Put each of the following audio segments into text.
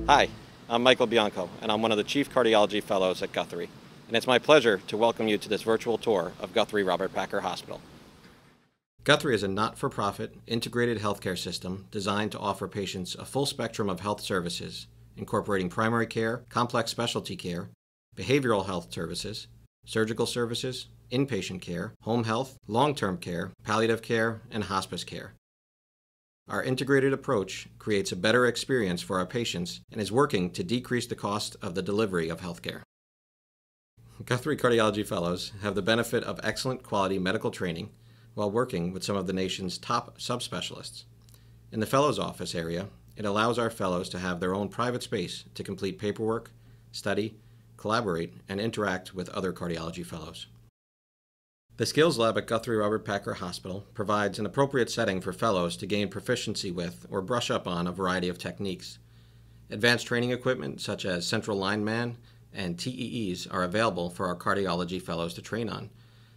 Hi, I'm Michael Bianco, and I'm one of the Chief Cardiology Fellows at Guthrie, and it's my pleasure to welcome you to this virtual tour of Guthrie Robert Packer Hospital. Guthrie is a not-for-profit, integrated healthcare system designed to offer patients a full spectrum of health services, incorporating primary care, complex specialty care, behavioral health services, surgical services, inpatient care, home health, long-term care, palliative care, and hospice care. Our integrated approach creates a better experience for our patients and is working to decrease the cost of the delivery of healthcare. Guthrie Cardiology Fellows have the benefit of excellent quality medical training while working with some of the nation's top subspecialists. In the Fellows Office area, it allows our fellows to have their own private space to complete paperwork, study, collaborate, and interact with other cardiology fellows. The Skills Lab at Guthrie Robert Packer Hospital provides an appropriate setting for fellows to gain proficiency with or brush up on a variety of techniques. Advanced training equipment such as central line man and TEEs are available for our cardiology fellows to train on.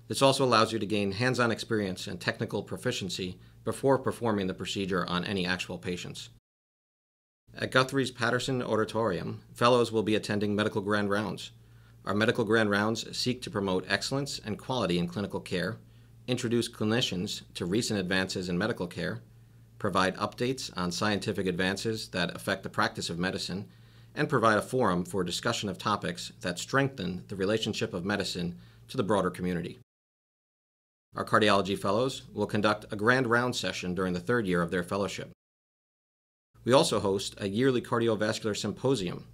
This also allows you to gain hands-on experience and technical proficiency before performing the procedure on any actual patients. At Guthrie's Patterson Auditorium, fellows will be attending medical grand rounds. Our medical grand rounds seek to promote excellence and quality in clinical care, introduce clinicians to recent advances in medical care, provide updates on scientific advances that affect the practice of medicine, and provide a forum for discussion of topics that strengthen the relationship of medicine to the broader community. Our cardiology fellows will conduct a grand round session during the third year of their fellowship. We also host a yearly cardiovascular symposium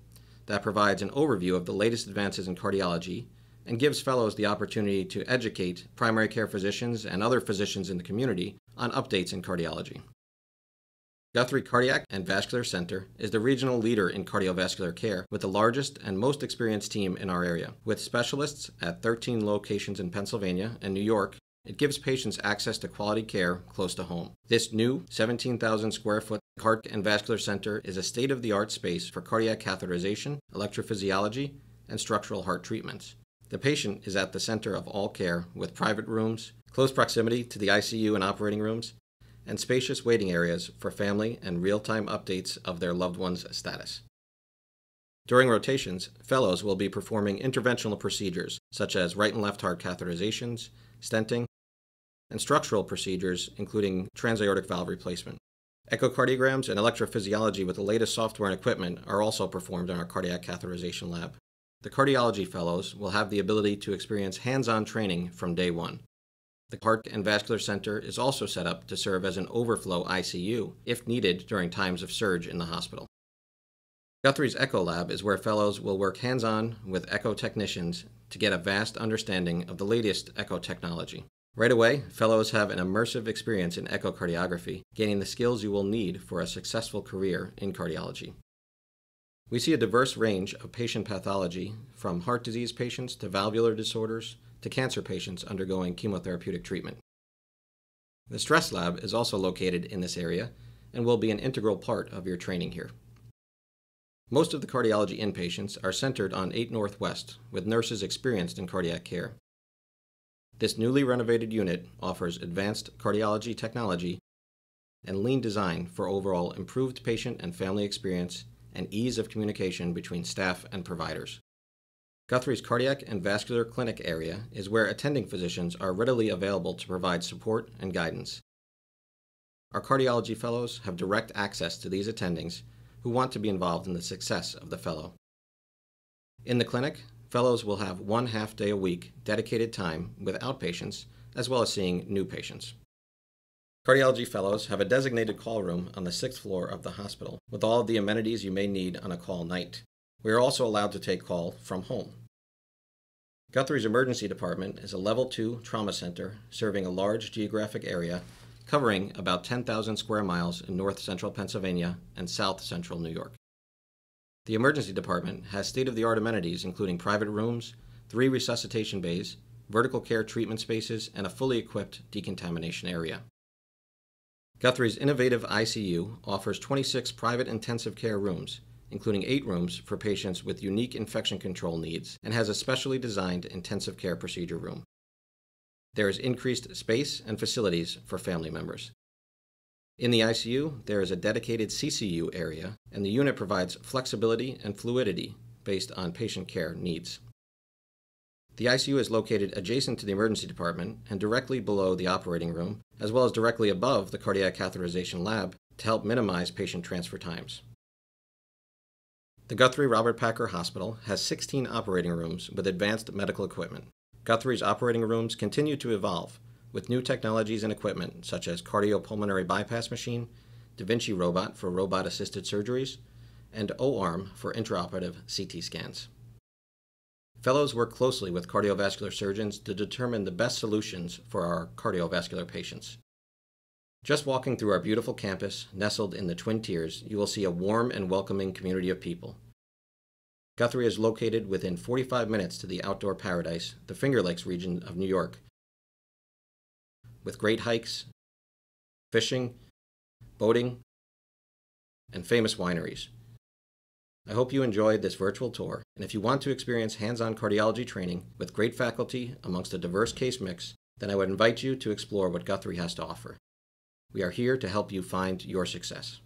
that provides an overview of the latest advances in cardiology and gives fellows the opportunity to educate primary care physicians and other physicians in the community on updates in cardiology. Guthrie Cardiac and Vascular Center is the regional leader in cardiovascular care with the largest and most experienced team in our area. With specialists at 13 locations in Pennsylvania and New York, it gives patients access to quality care close to home. This new 17,000 square foot Heart and Vascular Center is a state-of-the-art space for cardiac catheterization, electrophysiology, and structural heart treatments. The patient is at the center of all care with private rooms, close proximity to the ICU and operating rooms, and spacious waiting areas for family and real-time updates of their loved one's status. During rotations, fellows will be performing interventional procedures such as right and left heart catheterizations, stenting, and structural procedures including transaortic valve replacement. Echocardiograms and electrophysiology with the latest software and equipment are also performed in our cardiac catheterization lab. The cardiology fellows will have the ability to experience hands-on training from day one. The Heart and Vascular Center is also set up to serve as an overflow ICU if needed during times of surge in the hospital. Guthrie's Echo Lab is where fellows will work hands-on with echo technicians to get a vast understanding of the latest echo technology. Right away, fellows have an immersive experience in echocardiography, gaining the skills you will need for a successful career in cardiology. We see a diverse range of patient pathology, from heart disease patients to valvular disorders to cancer patients undergoing chemotherapeutic treatment. The Stress Lab is also located in this area and will be an integral part of your training here. Most of the cardiology inpatients are centered on 8 Northwest, with nurses experienced in cardiac care. This newly renovated unit offers advanced cardiology technology and lean design for overall improved patient and family experience and ease of communication between staff and providers. Guthrie's Cardiac and Vascular Clinic area is where attending physicians are readily available to provide support and guidance. Our cardiology fellows have direct access to these attendings who want to be involved in the success of the fellow. In the clinic, fellows will have 1 half-day a week dedicated time with outpatients, as well as seeing new patients. Cardiology fellows have a designated call room on the 6th floor of the hospital, with all of the amenities you may need on a call night. We are also allowed to take call from home. Guthrie's Emergency Department is a Level 2 trauma center serving a large geographic area covering about 10,000 square miles in north-central Pennsylvania and south-central New York. The emergency department has state-of-the-art amenities including private rooms, 3 resuscitation bays, vertical care treatment spaces, and a fully equipped decontamination area. Guthrie's innovative ICU offers 26 private intensive care rooms, including 8 rooms for patients with unique infection control needs, and has a specially designed intensive care procedure room. There is increased space and facilities for family members. In the ICU, there is a dedicated CCU area, and the unit provides flexibility and fluidity based on patient care needs. The ICU is located adjacent to the emergency department and directly below the operating room, as well as directly above the cardiac catheterization lab to help minimize patient transfer times. The Guthrie Robert Packer Hospital has 16 operating rooms with advanced medical equipment. Guthrie's operating rooms continue to evolve with new technologies and equipment such as cardiopulmonary bypass machine, Da Vinci robot for robot-assisted surgeries, and O-arm for intraoperative CT scans. Fellows work closely with cardiovascular surgeons to determine the best solutions for our cardiovascular patients. Just walking through our beautiful campus, nestled in the Twin Tiers, you will see a warm and welcoming community of people. Guthrie is located within 45 minutes to the outdoor paradise, the Finger Lakes region of New York, with great hikes, fishing, boating, and famous wineries. I hope you enjoyed this virtual tour, and if you want to experience hands-on cardiology training with great faculty amongst a diverse case mix, then I would invite you to explore what Guthrie has to offer. We are here to help you find your success.